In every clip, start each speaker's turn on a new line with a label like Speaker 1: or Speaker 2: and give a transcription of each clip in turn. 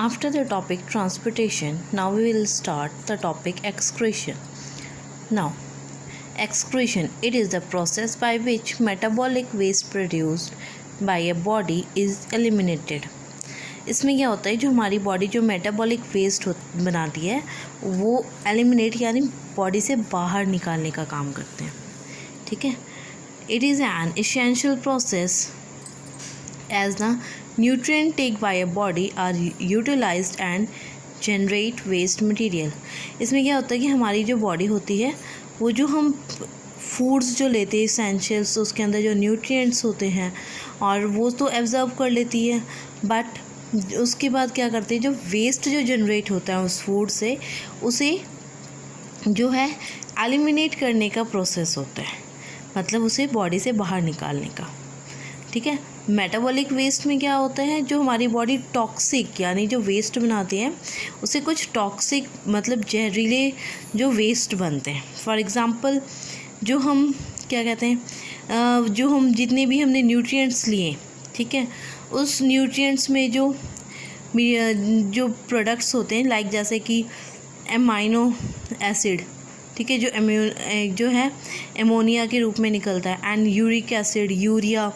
Speaker 1: After the topic transportation, now we will start the topic excretion. Now, excretion, it is the process by which metabolic waste produced by a body is eliminated. इसमें क्या होता है, जो हमारी body जो metabolic waste बनाती है वो एलिमिनेट यानी बॉडी से बाहर निकालने का काम करते हैं. ठीक है. It is an essential process as the nutrient take by a body are utilized and generate waste material. इसमें क्या होता है कि हमारी जो बॉडी होती है वो जो हम फूड्स जो लेते हैं एसेंशियल्स, उसके अंदर जो न्यूट्रिएंट्स होते हैं और वो तो एब्जॉर्ब कर लेती है, बट उसके बाद क्या करते हैं, जो वेस्ट जो जनरेट होता है उस फूड से उसे जो है एलिमिनेट करने का प्रोसेस होता है, मतलब उसे बॉडी से बाहर निकालने का. ठीक है. मेटाबॉलिक वेस्ट में क्या होता है, जो हमारी बॉडी टॉक्सिक यानी जो वेस्ट बनाती है उसे कुछ टॉक्सिक मतलब जहरीले जो वेस्ट बनते हैं. फॉर एग्ज़ाम्पल जो हम क्या कहते हैं, जो हम जितने भी हमने न्यूट्रिएंट्स लिए, ठीक है, उस न्यूट्रिएंट्स में जो प्रोडक्ट्स होते हैं लाइक जैसे कि एमाइनो एसिड, ठीक है, जो है एमोनिया के रूप में निकलता है, एंड यूरिक एसिड, यूरिया,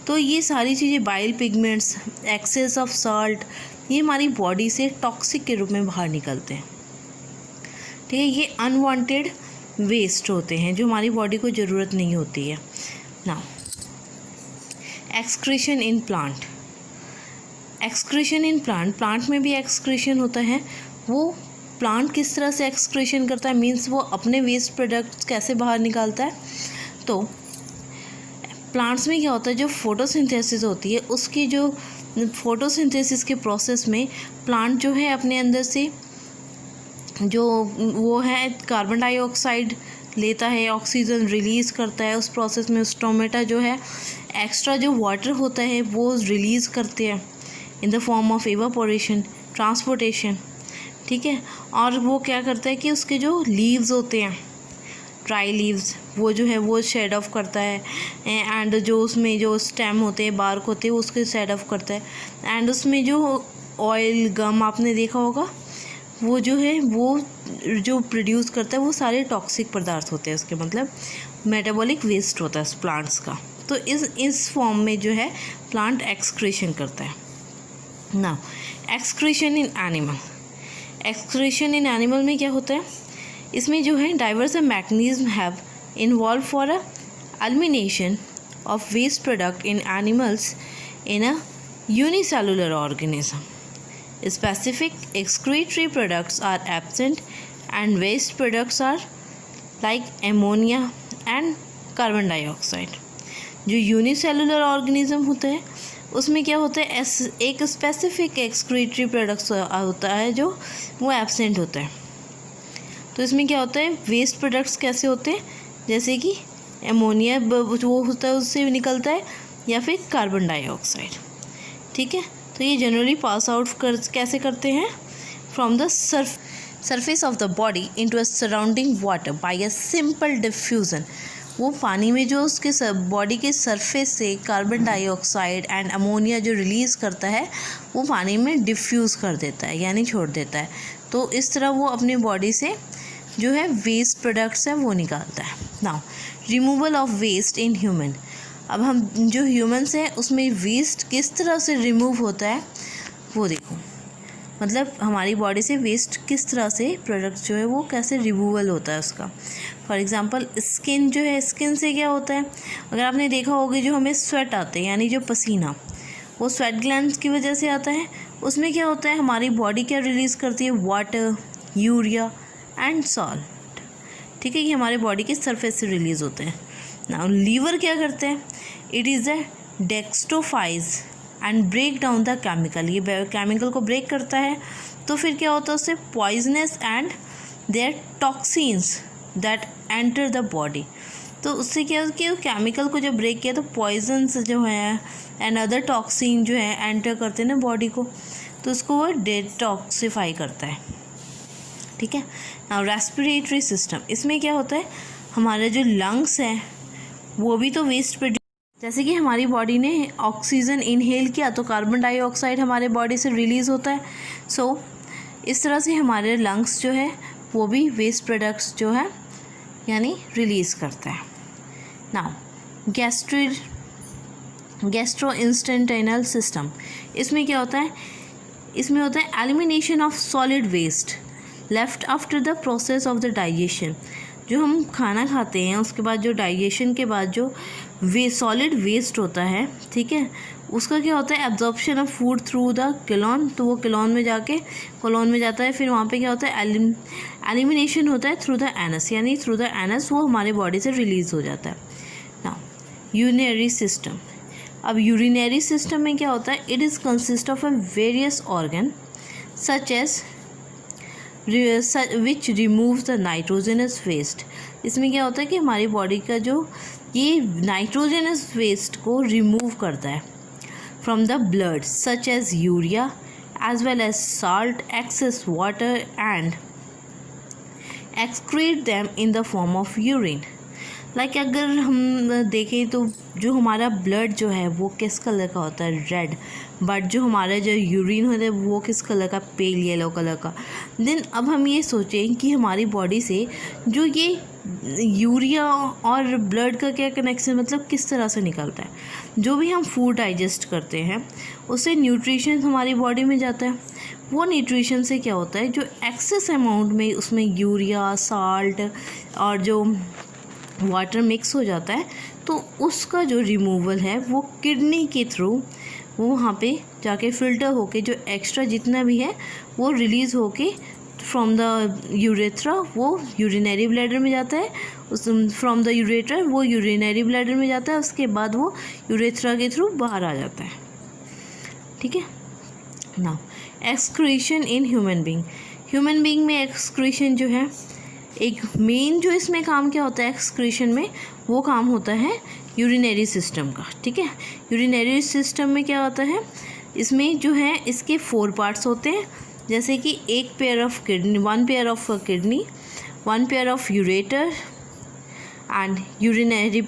Speaker 1: तो ये सारी चीज़ें, bile pigments, excess of salt, ये हमारी बॉडी से टॉक्सिक के रूप में बाहर निकलते हैं. ठीक है. ये अनवांटेड वेस्ट होते हैं जो हमारी बॉडी को ज़रूरत नहीं होती है. Now excretion in plant. Excretion in plant में भी एक्सक्रीशन होता है. वो प्लांट किस तरह से एक्सक्रीशन करता है, मीन्स वो अपने वेस्ट प्रोडक्ट्स कैसे बाहर निकालता है. तो प्लांट्स में क्या होता है, जो फोटोसिंथेसिस होती है उसकी जो फोटोसिंथेसिस के प्रोसेस में प्लांट जो है अपने अंदर से जो वो है कार्बन डाइऑक्साइड लेता है, ऑक्सीजन रिलीज़ करता है. उस प्रोसेस में स्टोमेटा जो है एक्स्ट्रा जो वाटर होता है वो रिलीज़ करते हैं इन the form of evaporation, transportation. ठीक है. और वो क्या करता है कि उसके जो लीव्स होते हैं, ड्राई लीव्स, वो जो है वो शेड ऑफ करता है, एंड जो उसमें जो स्टेम होते हैं, बार्क होते हैं, उसके शेड ऑफ करता है. एंड उसमें जो ऑयल, गम आपने देखा होगा, वो जो है वो जो प्रोड्यूस करता है वो सारे टॉक्सिक पदार्थ होते हैं उसके, मतलब मेटाबॉलिक वेस्ट होता है प्लांट्स का. तो इस फॉर्म में जो है प्लांट एक्सक्रीशन करता है. Now excretion in animal. Excretion in animal में क्या होता है, इसमें जो है diverse mechanism have involve for a elimination of waste product in animals in a unicellular organism. Specific excretory products are absent and waste products are like ammonia and carbon dioxide. जो unicellular organism होता है उसमें क्या होता है, एक specific excretory products होता है जो वो एब्सेंट होता है. तो इसमें क्या होता है, वेस्ट प्रोडक्ट्स कैसे होते हैं, जैसे कि एमोनिया वो होता है उससे निकलता है, या फिर कार्बन डाइऑक्साइड. ठीक है. तो ये जनरली पास आउट कैसे करते हैं, from the surface of the body into a surrounding water bye a simple diffusion. वो पानी में जो उसके बॉडी के सरफेस से कार्बन डाइऑक्साइड एंड अमोनिया जो रिलीज़ करता है वो पानी में डिफ्यूज़ कर देता है यानी छोड़ देता है. तो इस तरह वो अपनी बॉडी से जो है वेस्ट प्रोडक्ट्स है वो निकालता है. Now removal of waste in human. अब हम जो ह्यूमन्स हैं उसमें वेस्ट किस तरह से रिमूव होता है वो देखो, मतलब हमारी बॉडी से वेस्ट किस तरह से प्रोडक्ट जो है वो कैसे रिमूवल होता है उसका. फॉर एग्ज़ाम्पल स्किन जो है, स्किन से क्या होता है, अगर आपने देखा होगा जो हमें स्वेट आते हैं यानी जो पसीना, वो स्वेट ग्लैंड्स की वजह से आता है. उसमें क्या होता है, हमारी बॉडी क्या रिलीज़ करती है, वाटर, यूरिया एंड सॉल्ट. ठीक है. ये हमारे बॉडी के सरफेस से रिलीज़ होते हैं. नाउ लीवर क्या करते हैं, it is a detoxifies and break down the chemical. ये केमिकल को ब्रेक करता है. तो फिर क्या होता है, उससे poisonous and their toxins that enter the body. तो उससे क्या है कि केमिकल को जब ब्रेक किया तो पॉइजन्स जो है एंड अदर टॉक्सिन जो है एंटर करते हैं ना बॉडी को, तो उसको वो डिटॉक्सिफाई करता है. ठीक है. Now respiratory system. इसमें क्या होता है, हमारे जो लंग्स हैं वो भी तो वेस्ट जैसे कि हमारी बॉडी ने ऑक्सीजन इनहेल किया तो कार्बन डाइऑक्साइड हमारे बॉडी से रिलीज़ होता है। सो इस तरह से हमारे लंग्स जो है वो भी वेस्ट प्रोडक्ट्स जो है यानी रिलीज़ करता है। नाउ गैस्ट्रोइंटेस्टाइनल सिस्टम, इसमें क्या होता है, इसमें होता है elimination of solid waste left after the process of the digestion. जो हम खाना खाते हैं उसके बाद जो डाइजेशन के बाद जो सॉलिड वेस्ट होता है, ठीक है, उसका क्या होता है, absorption of food through the colon, तो वो कोलन में जाता है, फिर वहाँ पे क्या होता है, एलिमिनेशन होता है थ्रू द एनस, यानी थ्रू द एनस वो हमारे बॉडी से रिलीज़ हो जाता है। नाउ यूरिनरी सिस्टम, अब यूरिनरी सिस्टम में क्या होता है, it is consist of a various organ such as which remove the nitrogenous waste. इसमें क्या होता है कि हमारी बॉडी का जो ये नाइट्रोजनस वेस्ट को रिमूव करता है from the blood such as urea as well as salt, excess water and excrete them in the form of urine. Like अगर हम देखें तो जो हमारा ब्लड जो है वो किस कलर का होता है, रेड, बट जो हमारा जो यूरिन होता है वो किस कलर का, पेल येलो कलर का। देन अब हम ये सोचें कि हमारी बॉडी से जो ये यूरिया और ब्लड का क्या कनेक्शन, मतलब किस तरह से निकलता है। जो भी हम फूड डाइजेस्ट करते हैं उससे न्यूट्रिशन हमारी बॉडी में जाता है, वो न्यूट्रिशन से क्या होता है, जो एक्सेस अमाउंट में उसमें यूरिया, साल्ट और जो वाटर मिक्स हो जाता है, तो उसका जो रिमूवल है वो किडनी के थ्रू वो वहाँ पे जाके फ़िल्टर होके जो एक्स्ट्रा जितना भी है वो रिलीज़ होके फ्रॉम द यूरेथ्रा वो यूरिनरी ब्लैडर में जाता है, उस फ्रॉम द यूरेटर वो यूरिनरी ब्लैडर में जाता है, उसके बाद वो यूरेथ्रा के थ्रू बाहर आ जाता है। ठीक है। Now excretion in human being में एक्सक्रीशन जो है, एक मेन जो इसमें काम क्या होता है एक्सक्रीशन में, वो काम होता है यूरिनरी सिस्टम का। ठीक है। यूरिनरी सिस्टम में क्या होता है, इसमें जो है इसके 4 पार्ट्स होते हैं, जैसे कि एक pair of kidney, 1 pair of kidney, 1 pair of ureter and urinary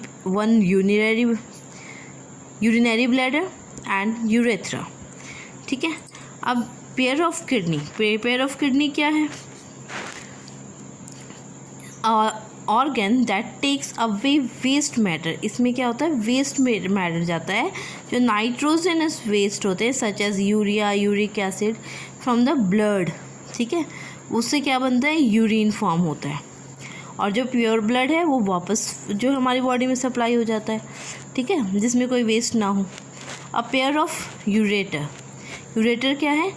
Speaker 1: bladder and urethra. ठीक है। अब पेयर ऑफ किडनी क्या है, organ that takes away waste matter. इसमें क्या होता है, वेस्ट मैटर जाता है, जो नाइट्रोजनस वेस्ट होते हैं such as urea, uric acid from the blood. ठीक है। उससे क्या बनता है, यूरिन फॉर्म होता है, और जो प्योर ब्लड है वो वापस जो हमारी बॉडी में सप्लाई हो जाता है। ठीक है, जिसमें कोई वेस्ट ना हो। अ पेयर ऑफ यूरेटर क्या है,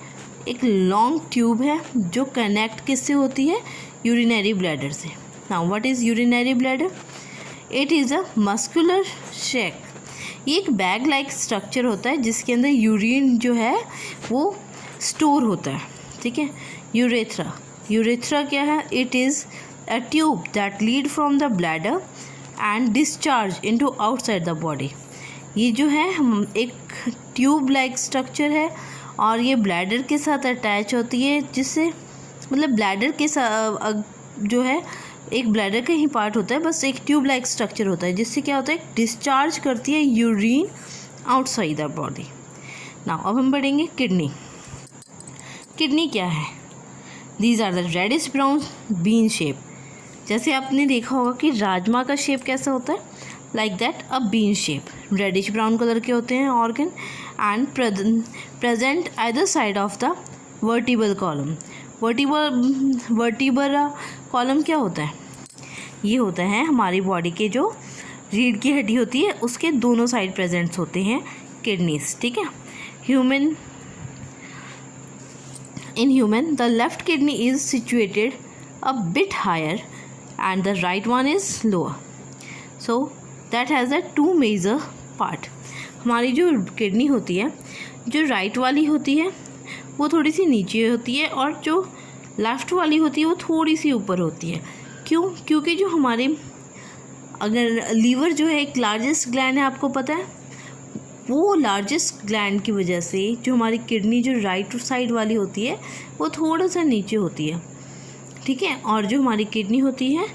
Speaker 1: एक लॉन्ग ट्यूब है जो कनेक्ट किससे होती है, यूरिनरी ब्लैडर से। Now what is urinary bladder, it is a muscular sac. ये एक बैग लाइक स्ट्रक्चर होता है जिसके अंदर यूरिन जो है वो स्टोर होता है। ठीक है। यूरेथ्रा क्या है, it is a tube that lead from the bladder and discharge into outside the body. ये जो है एक ट्यूब लाइक स्ट्रक्चर है और ये ब्लैडर के साथ अटैच होती है, जिससे मतलब ब्लैडर के साथ जो है एक ब्लैडर का ही पार्ट होता है, बस एक ट्यूब लाइक स्ट्रक्चर होता है, जिससे क्या होता है, डिस्चार्ज करती है urine outside the body. Now अब हम पढ़ेंगे किडनी क्या है। These are the reddish brown bean shape. जैसे आपने देखा होगा कि राजमा का शेप कैसा होता है, like that a bean shape, reddish brown colour के होते हैं organ and present either side of the vertebral column. Vertebral column क्या होता है, ये होता है हमारी बॉडी के जो रीढ़ की हड्डी होती है उसके दोनों साइड प्रेजेंट्स होते हैं किडनीज। ठीक है। In human, the left kidney is situated a bit higher and the right one is lower. So that has a 2 major part. हमारी जो किडनी होती है, जो राइट वाली होती है वो थोड़ी सी नीचे होती है और जो लेफ़्ट वाली होती है वो थोड़ी सी ऊपर होती है। क्यों? क्योंकि जो हमारे अगर लीवर जो है एक लार्जेस्ट ग्लैंड है, आपको पता है, वो लार्जेस्ट ग्लैंड की वजह से जो हमारी किडनी जो राइट साइड वाली होती है वो थोड़ा सा नीचे होती है। ठीक है। और जो हमारी किडनी होती है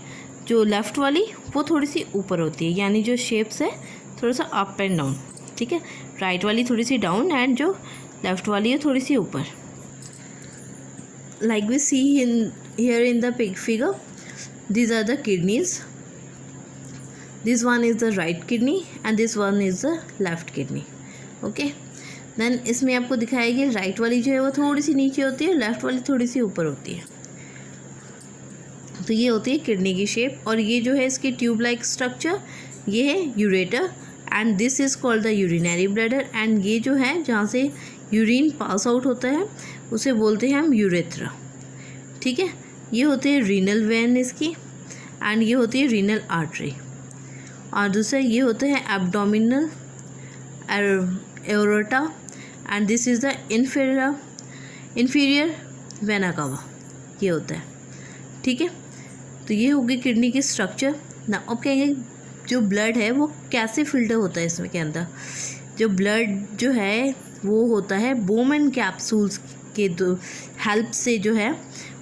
Speaker 1: जो लेफ़्ट वाली वो थोड़ी सी ऊपर होती है, यानी जो शेप्स है थोड़ा सा अप एंड डाउन, ठीक है। राइट वाली थोड़ी सी डाउन एंड जो लेफ्ट वाली है थोड़ी सी ऊपर। Like we see in here in the figure, these are the kidneys. This one is the right kidney and this one is the left kidney. Okay, then इसमें आपको दिखाएगी राइट वाली जो है वो थोड़ी सी नीचे होती है, लेफ्ट वाली थोड़ी सी ऊपर होती है। तो ये होती है किडनी की शेप। और ये जो है इसकी ट्यूब लाइक स्ट्रक्चर, ये है ureter and this is called the urinary bladder. And ये जो है जहाँ से यूरिन पास आउट होता है उसे बोलते हैं हम यूरेथ्रा, ठीक है। ये होती है रीनल वेन इसकी एंड ये होती है रीनल आर्टरी। और दूसरा ये होते हैं abdominal aorta and this is the inferior vena cava, ये होता है, ठीक है। तो ये होगी किडनी की स्ट्रक्चर ना। अब कहेंगे जो ब्लड है वो कैसे फिल्टर होता है इसमें के अंदर। जो ब्लड जो है वो होता है बोमेन कैप्सूल्स के हेल्प से जो है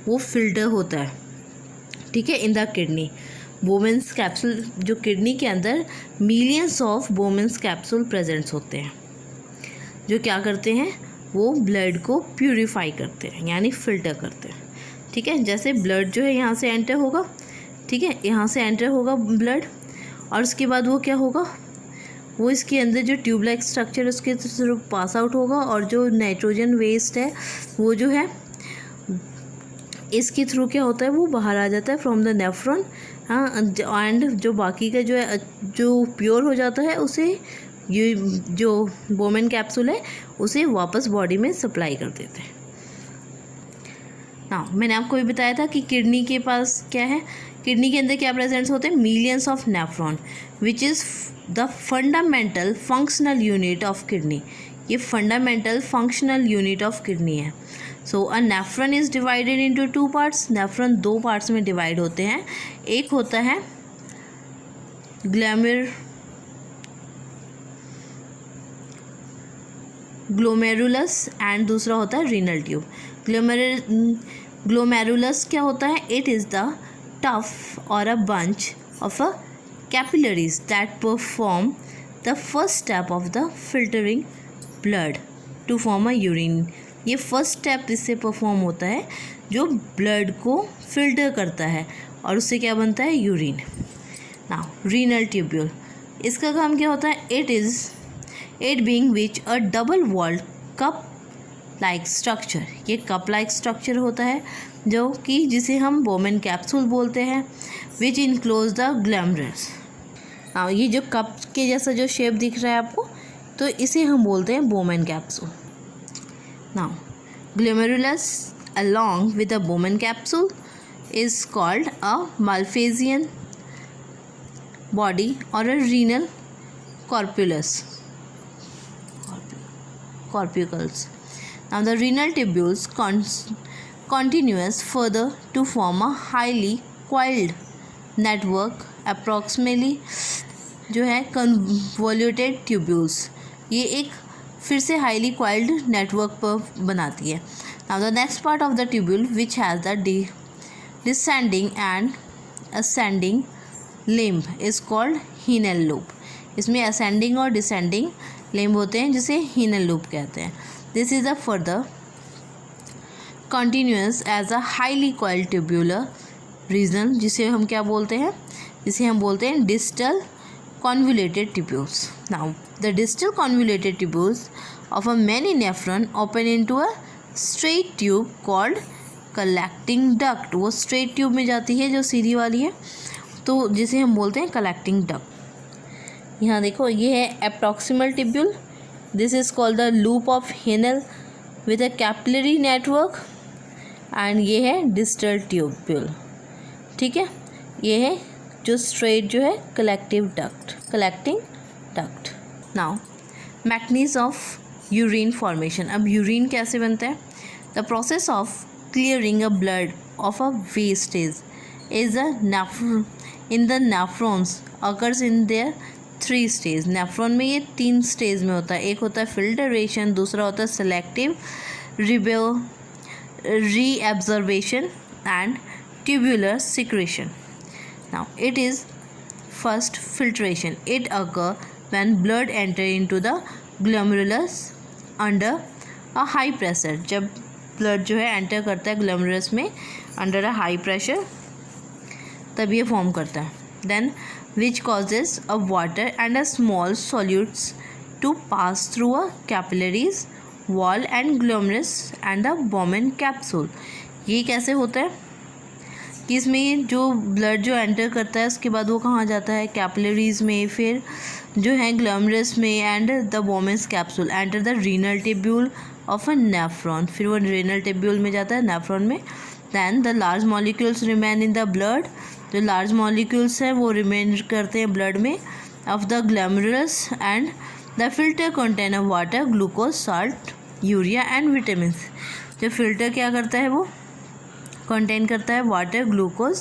Speaker 1: वो फिल्टर होता है, ठीक है, in the kidney. Bowman's capsule, जो किडनी के अंदर millions of Bowman's capsule presents होते हैं जो क्या करते हैं, वो ब्लड को प्यूरिफाई करते हैं यानी फिल्टर करते हैं, ठीक है। जैसे ब्लड जो है यहाँ से एंटर होगा, ठीक है, यहाँ से एंटर होगा ब्लड और उसके बाद वो क्या होगा, वो इसके अंदर जो ट्यूब लाइक स्ट्रक्चर उसके थ्रू पास आउट होगा और जो नाइट्रोजन वेस्ट है वो जो है इसके थ्रू क्या होता है वो बाहर आ जाता है फ्रॉम द नेफ्रॉन। हाँ, एंड जो बाकी का जो है जो प्योर हो जाता है उसे ये जो बोमेन कैप्सूल है उसे वापस बॉडी में सप्लाई कर देते हैं। हाँ, मैंने आपको भी बताया था कि किडनी के पास क्या है, किडनी के अंदर क्या प्रेजेंट्स होते हैं, millions of nephron which is the fundamental functional unit of kidney. ये fundamental functional unit of kidney है। So a nephron is divided into 2 parts. Nephron 2 parts में डिवाइड होते हैं। एक होता है ग्लोमेरुलस एंड दूसरा होता है रीनल ट्यूब। ग्लोमेरुलस क्या होता है, इट इज़ द टफ और a bunch of a capillaries that perform the first step of the filtering blood to form a urine। ये फर्स्ट स्टेप इससे परफॉर्म होता है जो ब्लड को फिल्टर करता है और उससे क्या बनता है, यूरिन। नाउ रीनल ट्यूब्यूल, इसका काम क्या होता है, it being which a double walled cup like structure. ये कप लाइक स्ट्रक्चर होता है जो कि जिसे हम बोमेन कैप्सूल बोलते हैं, विच इनक्लोज द ग्लैमरस। हाँ, ये जो कप के जैसा जो शेप दिख रहा है आपको, तो इसे हम बोलते हैं Bowman capsule. Now glomerulus along with a Bowman capsule is called a Malphizian body or a renal corpuscles. Now the renal tubules continues further to form a highly coiled network approximately जो है convoluted tubules। ये एक फिर से highly coiled network पर बनाती है। Now the next part of the tubule which has the descending and ascending limb is called hinal loop। इसमें ascending और descending limb होते हैं जिसे hinal loop कहते हैं। This is a further continuous as a highly coiled tubular region जिसे हम क्या बोलते हैं, जिसे हम बोलते हैं distal convoluted tubules। Now the distal convoluted tubules of a many nephron open into a straight tube called collecting duct। वो straight tube में जाती है जो सीधी वाली है, तो जिसे हम बोलते हैं collecting duct। यहाँ देखो, ये है approximal tubule, this is called the loop of Hinel with a capillary network, and ये है distal tubule, ठीक है। ये है जो straight जो है collecting duct। Now mechanism of urine formation. अब यूरिन कैसे बनता है, the process of clearing a blood of a wastage is in the nephrons occurs in their 3 stage. Nephron में ये 3 स्टेज में होता है। एक होता है फिल्टरेशन, दूसरा होता है selective reabsorption and tubular secretion. Now it is first filtration, it occurs when blood enter into the glomerulus under a high pressure, जब ब्लड जो है एंटर करता है ग्लोमेरुलस में अंडर अ हाई प्रेशर, तब ये फॉर्म करता है. Then which causes a water and a small solutes to pass through a capillaries wall and glomerulus and the Bowman capsule. ये कैसे होता है कि इसमें जो ब्लड जो एंटर करता है उसके बाद वो कहाँ जाता है, कैपिलरीज में, फिर जो है ग्लोमेरुलस में, and the Bowman's capsule enter the renal tubule of a nephron, फिर वो रीनल टिब्यूल में जाता है, नेफ्रॉन में. Then the large molecules remain in the blood, जो लार्ज मॉलिक्यूल्स हैं वो रिमेन करते हैं ब्लड में of the glomerulus, and the filter contain of water, glucose, salt, urea and vitamin. जो फिल्टर क्या करता है वो कंटेन करता है water, glucose,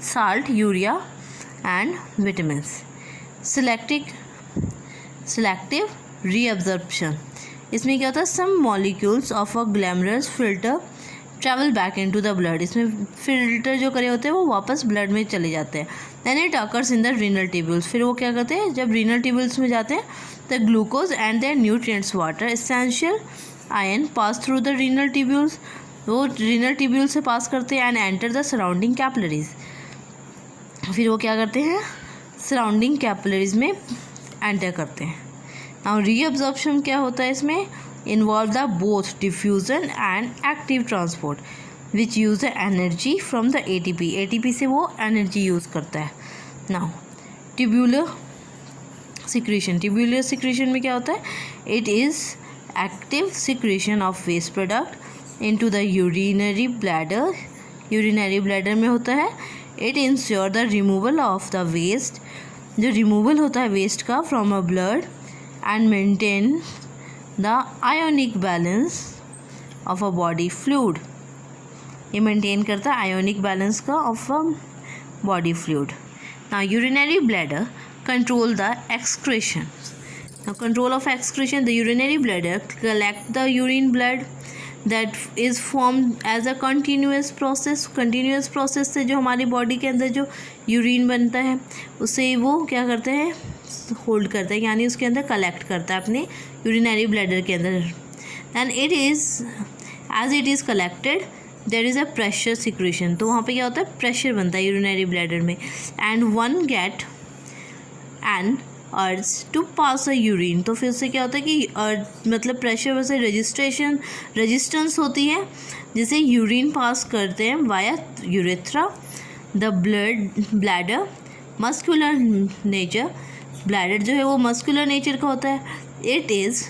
Speaker 1: salt, urea and vitamin. Selective reabsorption, इसमें क्या होता है, some molecules of a glomerulus filter travel back into the blood, इसमें फिल्टर जो करे होते हैं वो वापस ब्लड में चले जाते हैं. Then it occurs in the renal tubules, फिर वो क्या करते हैं, जब रीनल ट्यूब्यूल्स में जाते हैं the glucose and their nutrients, water, essential ion pass through the renal tubules, वो रीनल ट्यूब्यूल से पास करते हैं and enter the surrounding capillaries, फिर वो क्या करते हैं, सराउंडिंग कैपिलरीज में एंटर करते हैं. नाउ रीअब्जॉर्प्शन क्या होता है, इसमें involve the both diffusion and active transport which use the energy from the ATP, ATP से वो एनर्जी यूज़ करता है. Now tubular secretion, tubular secretion में क्या होता है, it is active secretion of waste product into the urinary bladder, urinary bladder में होता है. It ensure the removal of the waste, जो रिमूवल होता है वेस्ट का from a blood, and maintain the ionic balance of a body fluid, ये maintain करता है आयोनिक बैलेंस का of a body fluid. Now urinary bladder control the excretion. Now control of excretion, the urinary bladder collect the urine blood that is formed as a continuous process. continuous process से जो हमारी body के अंदर जो urine बनता है उसे वो क्या करते हैं, होल्ड करते हैं, यानी उसके अंदर कलेक्ट करता है अपने यूरिनरी ब्लैडर के अंदर. And it is as it is collected there is a pressure secretion, तो वहाँ पे क्या होता है, प्रेशर बनता है यूरिनरी ब्लैडर में. And one get and urge to pass a urine, तो फिर उससे क्या होता है कि मतलब प्रेशर वैसे रेजिस्टेंस होती है जिसे यूरिन पास करते हैं via urethra. The bladder muscular nature, bladder जो है वो मस्कुलर नेचर का होता है. It is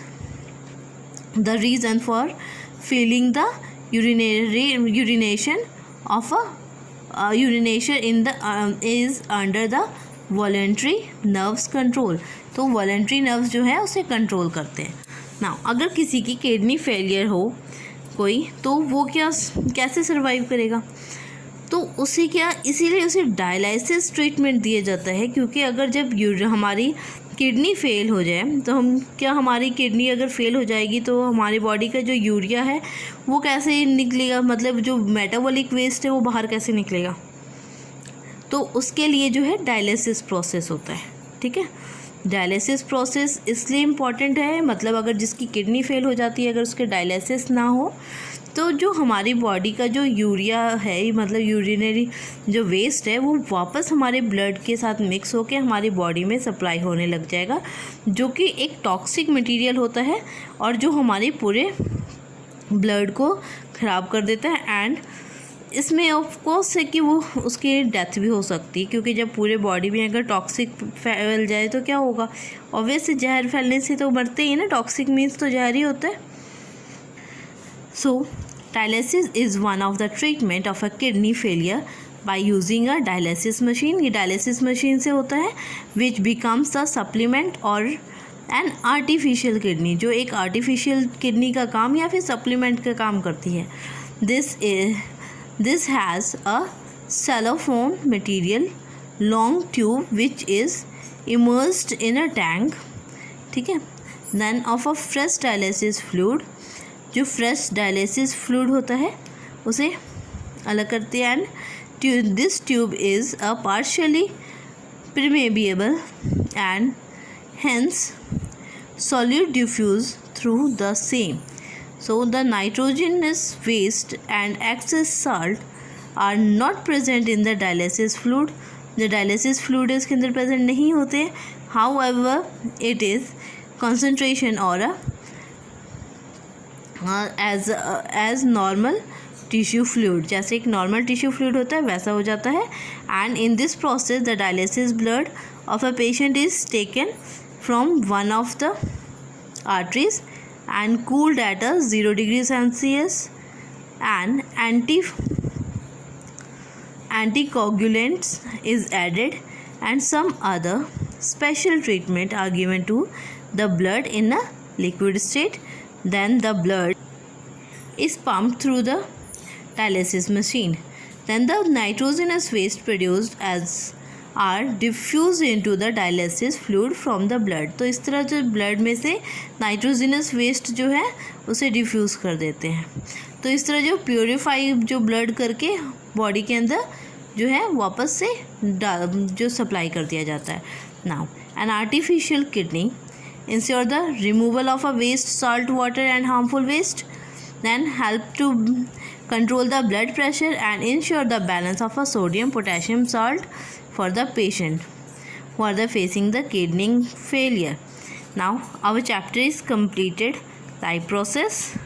Speaker 1: the reason for feeling the urination of a urination in the is under the voluntary nerves control, तो वॉलेंट्री नर्व्स जो है उसे कंट्रोल करते हैं. नाउ अगर किसी की किडनी फेलियर हो कोई, तो वो कैसे सर्वाइव करेगा, तो उसे क्या, इसीलिए उसे डायलिसिस ट्रीटमेंट दिया जाता है. क्योंकि अगर जब हमारी किडनी फेल हो जाए तो हमारी किडनी अगर फेल हो जाएगी तो हमारी बॉडी का जो यूरिया है वो कैसे निकलेगा, मतलब जो मेटाबॉलिक वेस्ट है वो बाहर कैसे निकलेगा, तो उसके लिए जो है डायलिसिस प्रोसेस होता है. ठीक है, डायलिसिस प्रोसेस इसलिए इम्पॉर्टेंट है, मतलब अगर जिसकी किडनी फेल हो जाती है, अगर उसके डायलिसिस ना हो तो जो हमारी बॉडी का जो यूरिया है, मतलब यूरिनरी जो वेस्ट है, वो वापस हमारे ब्लड के साथ मिक्स होकर हमारी बॉडी में सप्लाई होने लग जाएगा, जो कि एक टॉक्सिक मटेरियल होता है और जो हमारे पूरे ब्लड को ख़राब कर देता है. एंड इसमें ऑफकोर्स है कि वो उसकी डेथ भी हो सकती है, क्योंकि जब पूरे बॉडी में अगर टॉक्सिक फैल जाए तो क्या होगा, ऑब्वियसली जहर फैलने से तो मरते ही ना, टॉक्सिक मीन्स तो जहर ही होता है. So dialysis is one of the treatment of a kidney failure by using a dialysis machine. ये डायलिसिस मशीन से होता है विच बिकम्स द सप्लीमेंट और एन आर्टिफिशियल किडनी, जो एक आर्टिफिशियल किडनी का काम या फिर सप्लीमेंट का काम करती है. This has a cellophane material long tube which is immersed in a tank. ठीक है, then of a fresh dialysis fluid, जो fresh dialysis fluid होता है उसे अलग करते हैं. And this tube is a partially permeable and hence solute diffuse through the same. So the nitrogenous waste and excess salt are not present in the dialysis fluid. The dialysis fluid इसके अंदर present नहीं होते. However, it is concentration or as normal tissue fluid. जैसे एक normal tissue fluid होता है वैसा हो जाता है. And in this process the dialysis blood of a patient is taken from one of the arteries and cooled at a 0 degree Celsius, and anticoagulants is added, and some other special treatment are given to the blood in a liquid state. Then the blood is pumped through the dialysis machine. Then the nitrogenous waste produced as are diffused into the dialysis fluid from the blood. तो इस तरह जो blood में से nitrogenous waste जो है उसे diffuse कर देते हैं. तो इस तरह जो प्योरीफाई जो ब्लड करके बॉडी के अंदर जो है वापस से जो सप्लाई कर दिया जाता है. Now N artificial kidney ensure the removal of a waste salt water and harmful waste, then help to control the blood pressure and ensure the balance of a sodium potassium salt for the patient who are facing the kidney failure. Now our chapter is completed. Type process.